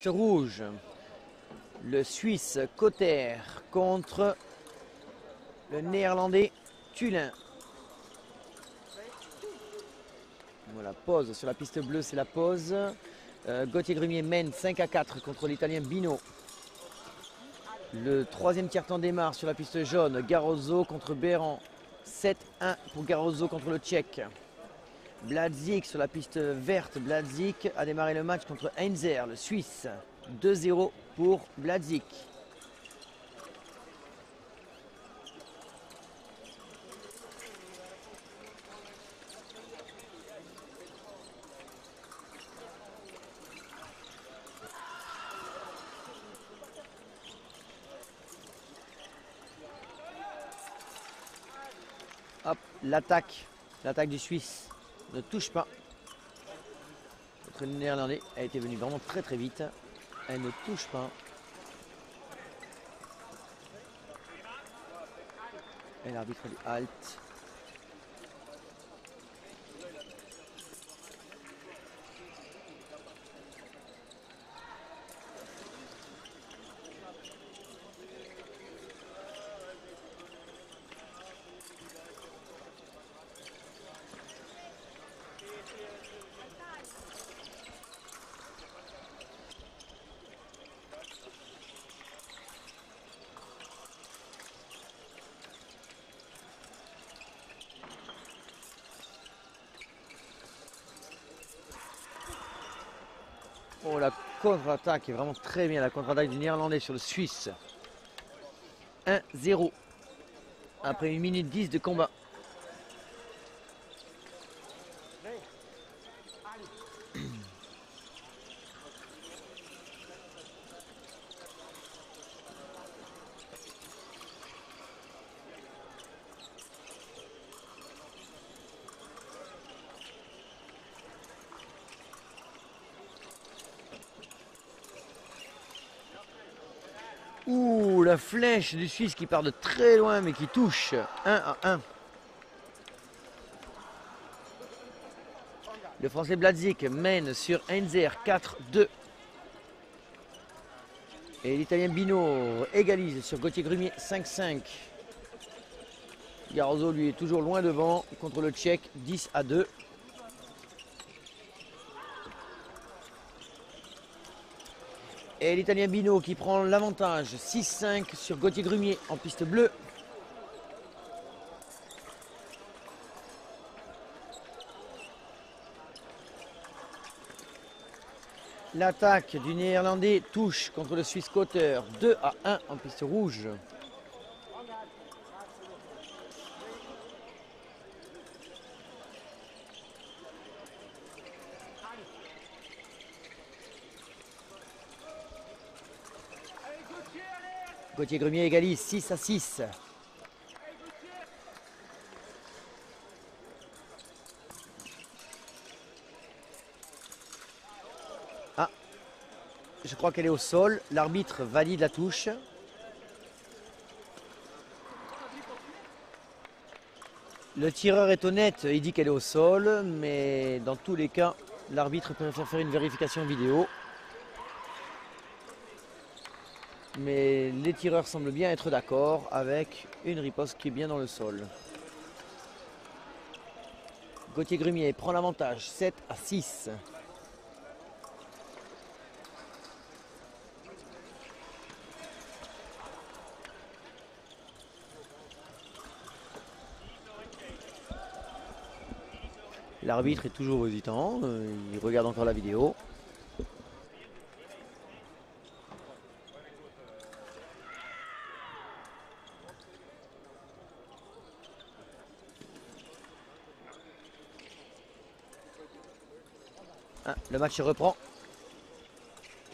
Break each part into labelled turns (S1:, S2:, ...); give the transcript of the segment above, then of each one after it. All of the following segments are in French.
S1: rouge. Le Suisse Cotter contre le Néerlandais Tulin. Voilà, pause sur la piste bleue, c'est la pause. Gauthier Grumier mène 5-4 contre l'Italien Bino. Le troisième tiers-temps démarre sur la piste jaune. Garozzo contre Béran. 7-1 pour Garozzo contre le Tchèque. Bladzik sur la piste verte. Bladzik a démarré le match contre Heinzer, le Suisse. 2-0 pour Bladzik. Hop, l'attaque du Suisse ne touche pas. Notre Néerlandais a été venu vraiment très très vite. Elle ne touche pas. Et l'arbitre dit halt. Oh, la contre-attaque est vraiment très bien. La contre-attaque du Néerlandais sur le Suisse. 1-0. Après 1 minute 10 de combat. Ouh, la flèche du Suisse qui part de très loin mais qui touche. 1-1. Le Français Bladzik mène sur Heinzer 4-2. Et l'Italien Bino égalise sur Gauthier Grumier 5-5. Garozzo lui est toujours loin devant contre le Tchèque 10-2. Et l'Italien Bino qui prend l'avantage 6-5 sur Gauthier Grumier en piste bleue. L'attaque du Néerlandais touche contre le Suisse Cotter 2-1 en piste rouge. Gauthier Grumier égalise 6-6. Ah, je crois qu'elle est au sol. L'arbitre valide la touche. Le tireur est honnête, il dit qu'elle est au sol, mais dans tous les cas, l'arbitre préfère faire une vérification vidéo. Mais les tireurs semblent bien être d'accord avec une riposte qui est bien dans le sol. Gauthier Grumier prend l'avantage 7-6. L'arbitre est toujours hésitant, il regarde encore la vidéo. Ah, le match se reprend.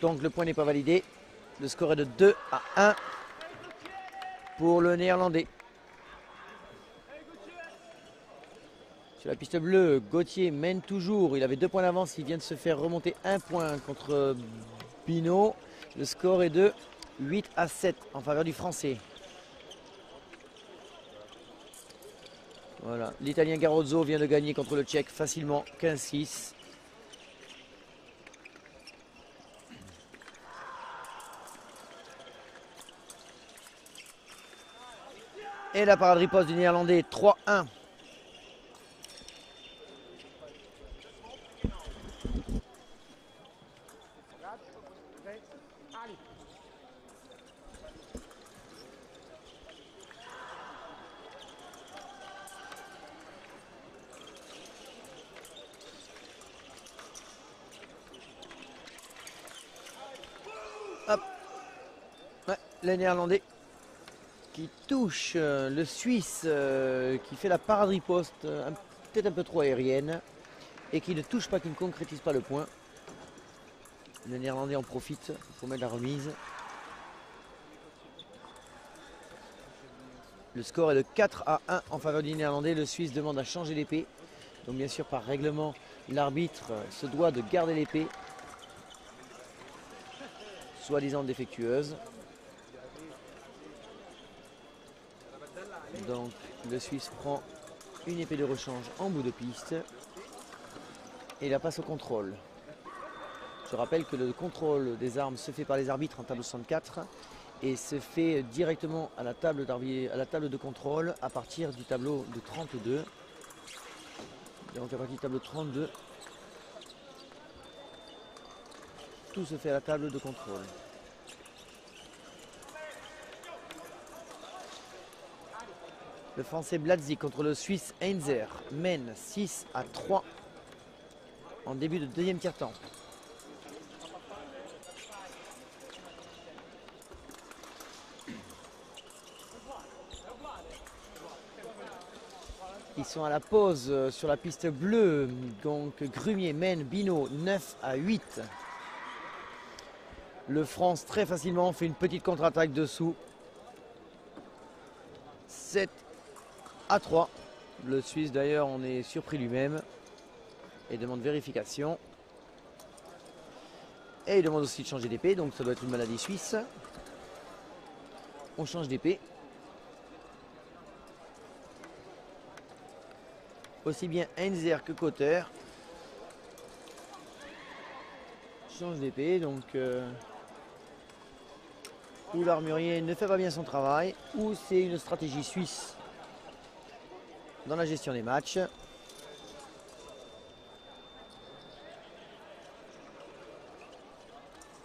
S1: Donc le point n'est pas validé. Le score est de 2-1 pour le Néerlandais. Sur la piste bleue, Gauthier mène toujours. Il avait 2 points d'avance. Il vient de se faire remonter 1 point contre Bino. Le score est de 8-7 en faveur du Français. Voilà. L'Italien Garozzo vient de gagner contre le Tchèque facilement 15-6. Et la parade riposte du Néerlandais, 3-1. Hop. Ouais, les Néerlandais qui touche le Suisse qui fait la parade riposte peut-être un peu trop aérienne et qui ne touche pas, qui ne concrétise pas le point. Le Néerlandais en profite pour mettre la remise. Le score est de 4-1 en faveur du Néerlandais. Le Suisse demande à changer l'épée. Donc bien sûr par règlement, l'arbitre se doit de garder l'épée, soi-disant défectueuse. Donc le Suisse prend une épée de rechange en bout de piste et la passe au contrôle. Je rappelle que le contrôle des armes se fait par les arbitres en table 64 et se fait directement à la table de contrôle à partir du tableau de 32. Donc à partir du tableau 32, tout se fait à la table de contrôle. Le Français Bladzik contre le Suisse Heinzer mène 6-3 en début de deuxième tiers-temps. Ils sont à la pause sur la piste bleue. Donc Grumier mène Binot 9-8. Le France très facilement fait une petite contre-attaque dessous. 7-3. Le Suisse d'ailleurs en est surpris lui-même et demande vérification. Et il demande aussi de changer d'épée, donc ça doit être une maladie suisse. On change d'épée. Aussi bien Heinzer que Cotter change d'épée, donc ou l'armurier ne fait pas bien son travail, ou c'est une stratégie suisse dans la gestion des matchs.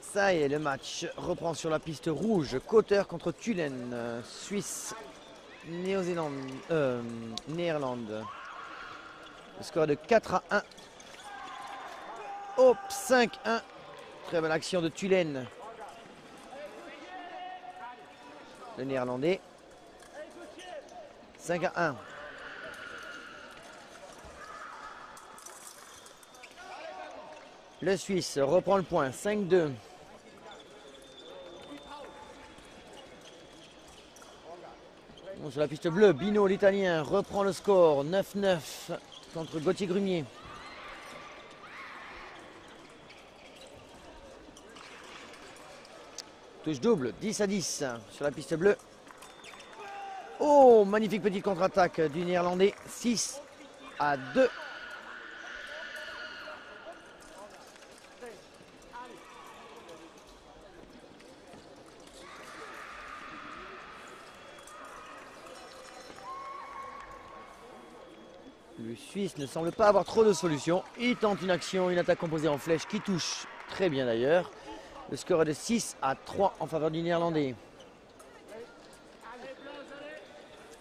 S1: Ça y est, le match reprend sur la piste rouge. Cotter contre Thulen, Suisse, Néerlande. Le score est de 4-1. Hop, 5-1. Très belle action de Thulen. Le Néerlandais. 5-1. Le Suisse reprend le point. 5-2. Bon, sur la piste bleue, Binot, l'Italien, reprend le score. 9-9 contre Gauthier Grumier. Touche double, 10-10 sur la piste bleue. Oh, magnifique petite contre-attaque du Néerlandais. 6-2. Le Suisse ne semble pas avoir trop de solutions. Il tente une action, une attaque composée en flèche qui touche très bien d'ailleurs. Le score est de 6-3 en faveur du Néerlandais.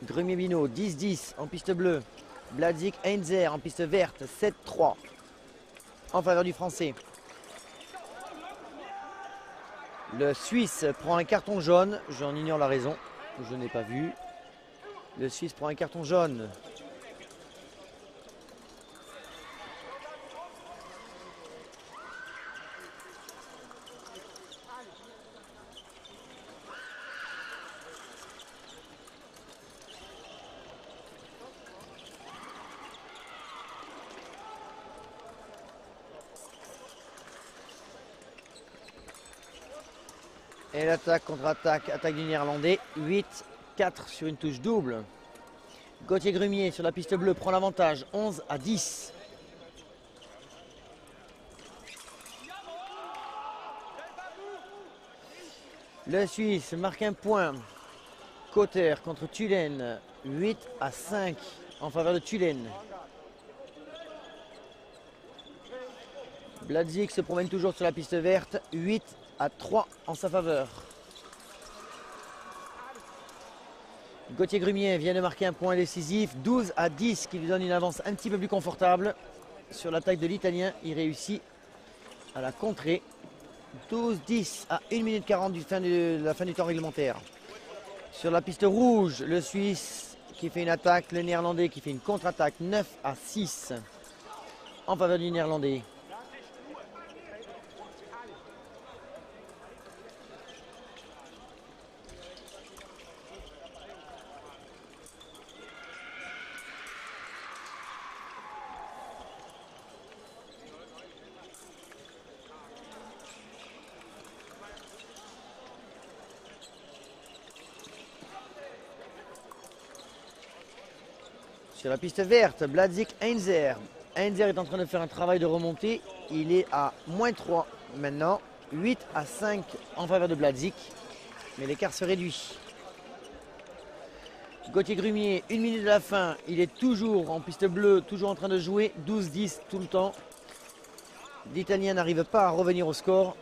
S1: Grumier Binot, 10-10 en piste bleue. Bladzik Heinzer en piste verte, 7-3 en faveur du Français. Le Suisse prend un carton jaune. J'en ignore la raison. Je n'ai pas vu. Le Suisse prend un carton jaune. Et l'attaque contre-attaque, attaque du Néerlandais, 8-4 sur une touche double. Gauthier Grumier sur la piste bleue prend l'avantage, 11-10. Le Suisse marque un point. Cotter contre Tulène, 8-5 en faveur de Tulène. Bladzik se promène toujours sur la piste verte, 8-3 en sa faveur. Gauthier Grumier vient de marquer un point décisif, 12-10, qui lui donne une avance un petit peu plus confortable. Sur l'attaque de l'Italien, il réussit à la contrer. 12-10 à 1 minute 40 de la fin du temps réglementaire. Sur la piste rouge, le Suisse qui fait une attaque, le Néerlandais qui fait une contre-attaque, 9-6 en faveur du Néerlandais. Sur la piste verte, Bladzik Heinzer. Heinzer est en train de faire un travail de remontée. Il est à -3 maintenant. 8-5 en faveur de Bladzik. Mais l'écart se réduit. Gauthier Grumier, 1 minute de la fin. Il est toujours en piste bleue, toujours en train de jouer. 12-10 tout le temps. L'Italien n'arrive pas à revenir au score.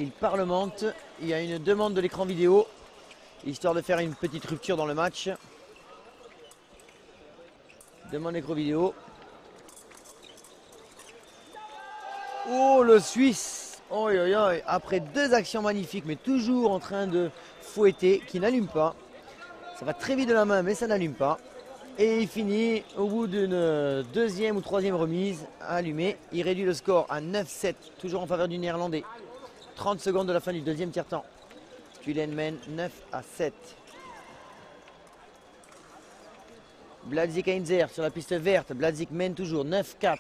S1: Il parlemente, il y a une demande de l'écran vidéo, histoire de faire une petite rupture dans le match. Demande d'écran vidéo. Oh, le Suisse! Oh, oh, oh. Après 2 actions magnifiques, mais toujours en train de fouetter, qui n'allume pas. Ça va très vite de la main, mais ça n'allume pas. Et il finit au bout d'une 2e ou 3e remise à allumer. Il réduit le score à 9-7, toujours en faveur du Néerlandais. 30 secondes de la fin du 2e tiers-temps. Tulène mène 9-7. Bladzik Heinzer sur la piste verte. Bladzik mène toujours 9-4.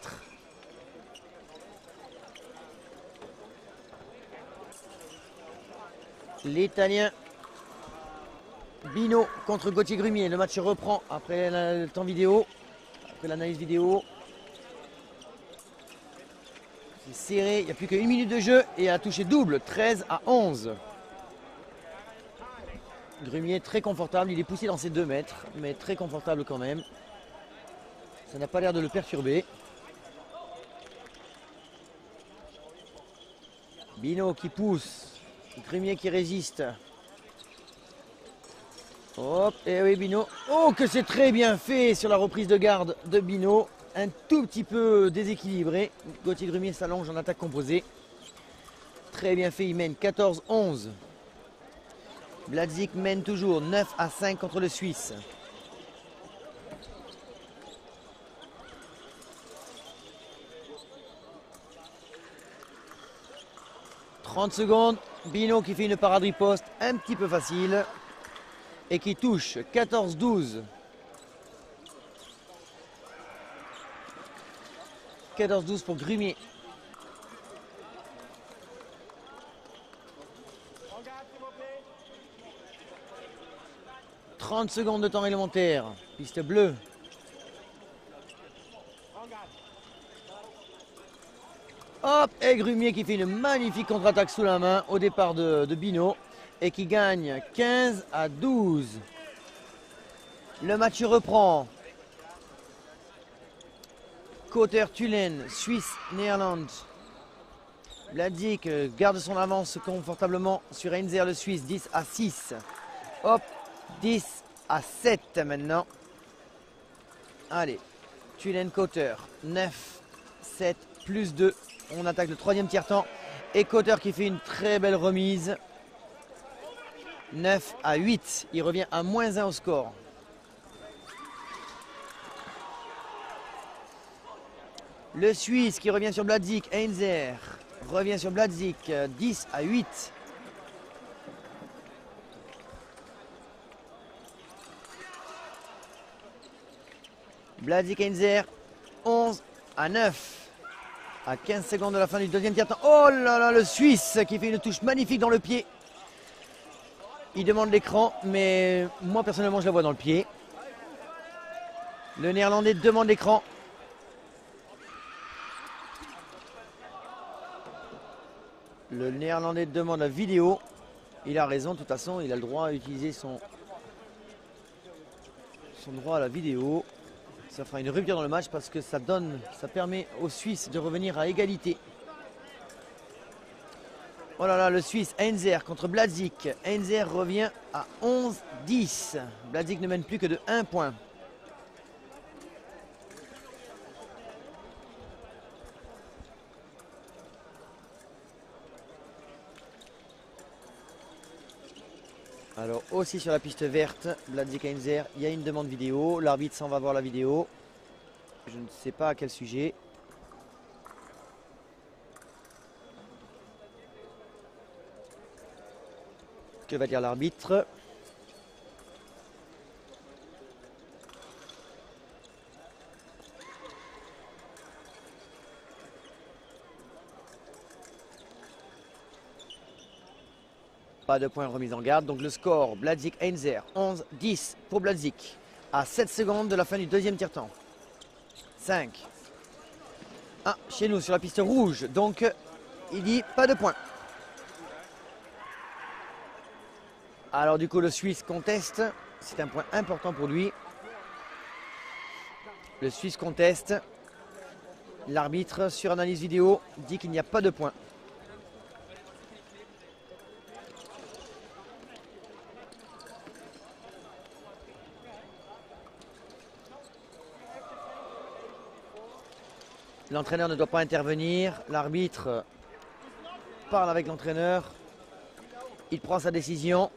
S1: L'Italien Bino contre Gauthier Grumier. Le match reprend après le temps vidéo, après l'analyse vidéo. C'est serré, il n'y a plus qu'une minute de jeu et a touché double, 13-11. Grumier très confortable, il est poussé dans ses 2 mètres, mais très confortable quand même. Ça n'a pas l'air de le perturber. Bino qui pousse, Grumier qui résiste. Hop, et oui Bino. Oh, que c'est très bien fait sur la reprise de garde de Bino. Un tout petit peu déséquilibré. Gauthier Grumier s'allonge en attaque composée. Très bien fait, il mène 14-11. Bladzik mène toujours 9-5 contre le Suisse. « 30 secondes. Bino qui fait une parade riposte un petit peu facile. Et qui touche 14-12. 14-12 pour Grumier. « 30 secondes de temps réglementaire. Piste bleue. Hop, et Grumier qui fait une magnifique contre-attaque sous la main au départ de Bino. Et qui gagne 15-12. Le match reprend. Cotter Tulène, Suisse, Néerlande. Bladzik garde son avance confortablement sur Heinzer le Suisse, 10-6. Hop, 10-7 maintenant. Allez, Tulène Cotter, 9-7 plus 2. On attaque le 3e tiers-temps. Et Cotter qui fait une très belle remise. 9-8. Il revient à -1 au score. Le Suisse qui revient sur Bladzik, Heinzer revient sur Bladzik, 10-8. Bladzik, Heinzer, 11-9. À 15 secondes de la fin du 2e tiers-temps. Oh là là, le Suisse qui fait une touche magnifique dans le pied. Il demande l'écran, mais moi personnellement je la vois dans le pied. Le Néerlandais demande l'écran. Le Néerlandais demande la vidéo. Il a raison, de toute façon, il a le droit à utiliser son droit à la vidéo. Ça fera une rupture dans le match parce que ça permet aux Suisses de revenir à égalité. Oh là là, le Suisse Heinzer contre Bladzik. Heinzer revient à 11-10. Bladzik ne mène plus que de 1 point. Alors aussi sur la piste verte, Bladzik Heinzer, il y a une demande vidéo. L'arbitre s'en va voir la vidéo. Je ne sais pas à quel sujet. Que va dire l'arbitre? Pas de point remise en garde. Donc le score, Bladzik Heinzer, 11-10 pour Bladzik. À 7 secondes de la fin du deuxième tiers-temps. 5. Ah, chez nous sur la piste rouge. Donc il dit pas de point. Alors du coup le Suisse conteste. C'est un point important pour lui. Le Suisse conteste. L'arbitre sur analyse vidéo dit qu'il n'y a pas de point. L'entraîneur ne doit pas intervenir. L'arbitre parle avec l'entraîneur. Il prend sa décision.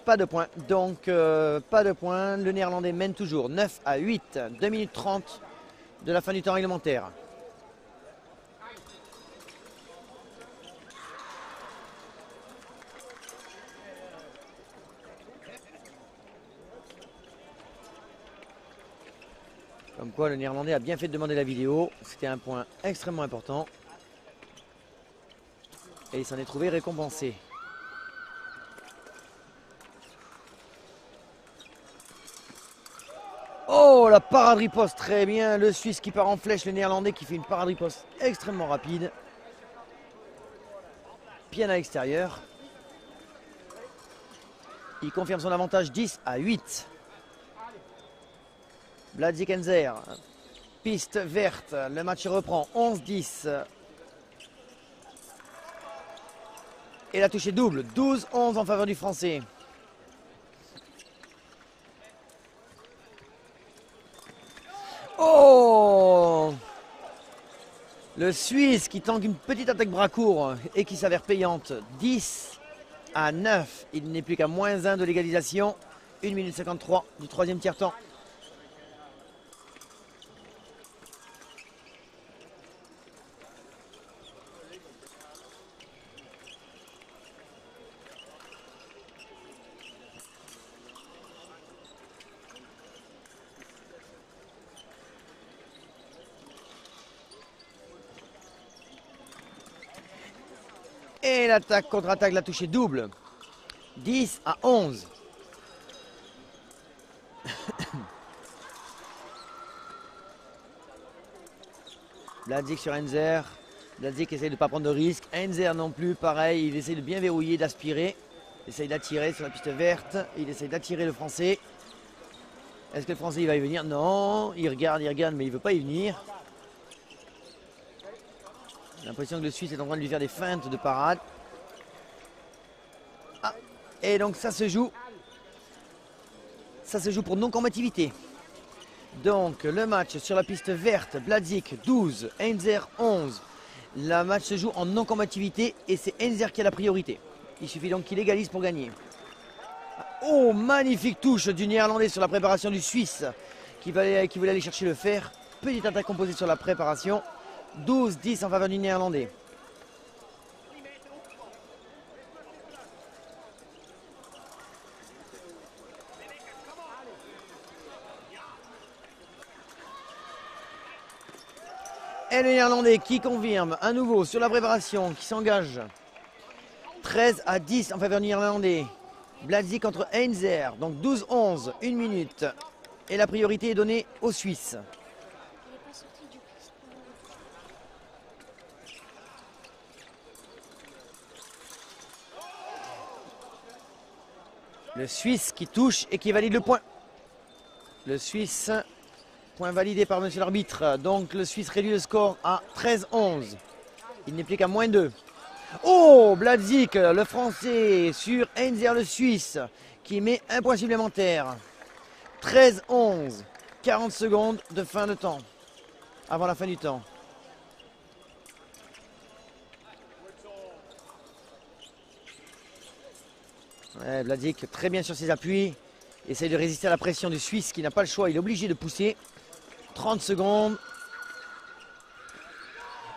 S1: Pas de point. Donc pas de point. Le Néerlandais mène toujours 9-8. 2 minutes 30 de la fin du temps réglementaire. Comme quoi le Néerlandais a bien fait de demander la vidéo. C'était un point extrêmement important. Et il s'en est trouvé récompensé. Oh, la parade riposte, très bien. Le Suisse qui part en flèche, le Néerlandais qui fait une parade riposte extrêmement rapide. Bien à l'extérieur. Il confirme son avantage 10-8. Bladzik Heinzer, piste verte, le match reprend 11-10. Et la touche est double, 12-11 en faveur du Français. Oh! Le Suisse qui tente une petite attaque bras court et qui s'avère payante. 10-9. Il n'est plus qu'à -1 de l'égalisation. 1 minute 53 du troisième tiers-temps. Et l'attaque contre-attaque, la touche est double. 10-11. Bladzik sur Heinzer. Bladzik essaye de ne pas prendre de risque. Heinzer non plus, pareil. Il essaye de bien verrouiller, d'aspirer. Il essaye d'attirer sur la piste verte. Il essaye d'attirer le Français. Est-ce que le Français il va y venir? Non. Il regarde, mais il ne veut pas y venir. J'ai l'impression que le Suisse est en train de lui faire des feintes de parade. Ah, et donc ça se joue. Ça se joue pour non-combativité. Donc le match sur la piste verte, Bladzik 12, Heinzer 11. Le match se joue en non-combativité et c'est Heinzer qui a la priorité. Il suffit donc qu'il égalise pour gagner. Oh, magnifique touche du Néerlandais sur la préparation du Suisse qui voulait aller chercher le fer. Petite attaque composée sur la préparation. 12-10 en faveur du Néerlandais. Et le Néerlandais qui confirme à nouveau sur la préparation, qui s'engage 13-10 en faveur du Néerlandais. Bladzik contre Heinzer, donc 12-11, 1 minute. Et la priorité est donnée aux Suisses. Le Suisse qui touche et qui valide le point. Le Suisse, point validé par monsieur l'arbitre. Donc le Suisse réduit le score à 13-11. Il n'est plus qu'à -2. Oh, Bladzik, le Français, sur Heinzer, le Suisse, qui met un point supplémentaire. 13-11. 40 secondes de fin de temps. Avant la fin du temps. Ouais, Bladzik très bien sur ses appuis. Essaye de résister à la pression du Suisse qui n'a pas le choix. Il est obligé de pousser. 30 secondes.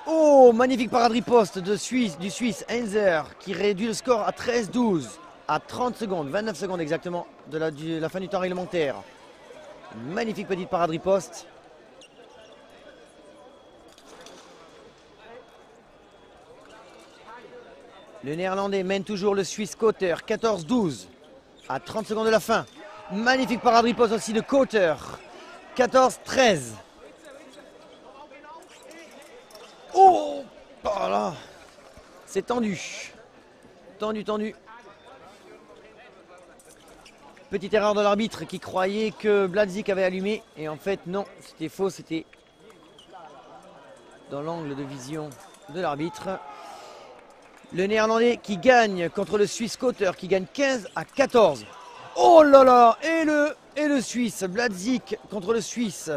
S1: Oh, magnifique parade-riposte du Suisse Heinzer qui réduit le score à 13-12. À 30 secondes, 29 secondes exactement de la fin du temps réglementaire. Une magnifique petite parade-riposte. Le Néerlandais mène toujours le Suisse Cotter, 14-12, à 30 secondes de la fin. Magnifique parade-riposte aussi de Cotter, 14-13. Oh, là, c'est tendu. Tendu. Petite erreur de l'arbitre qui croyait que Bladzik avait allumé. Et en fait, non, c'était faux, c'était dans l'angle de vision de l'arbitre. Le Néerlandais qui gagne contre le Suisse Cotter, qui gagne 15-14. Oh là là, et le Suisse, Bladzik contre le Suisse.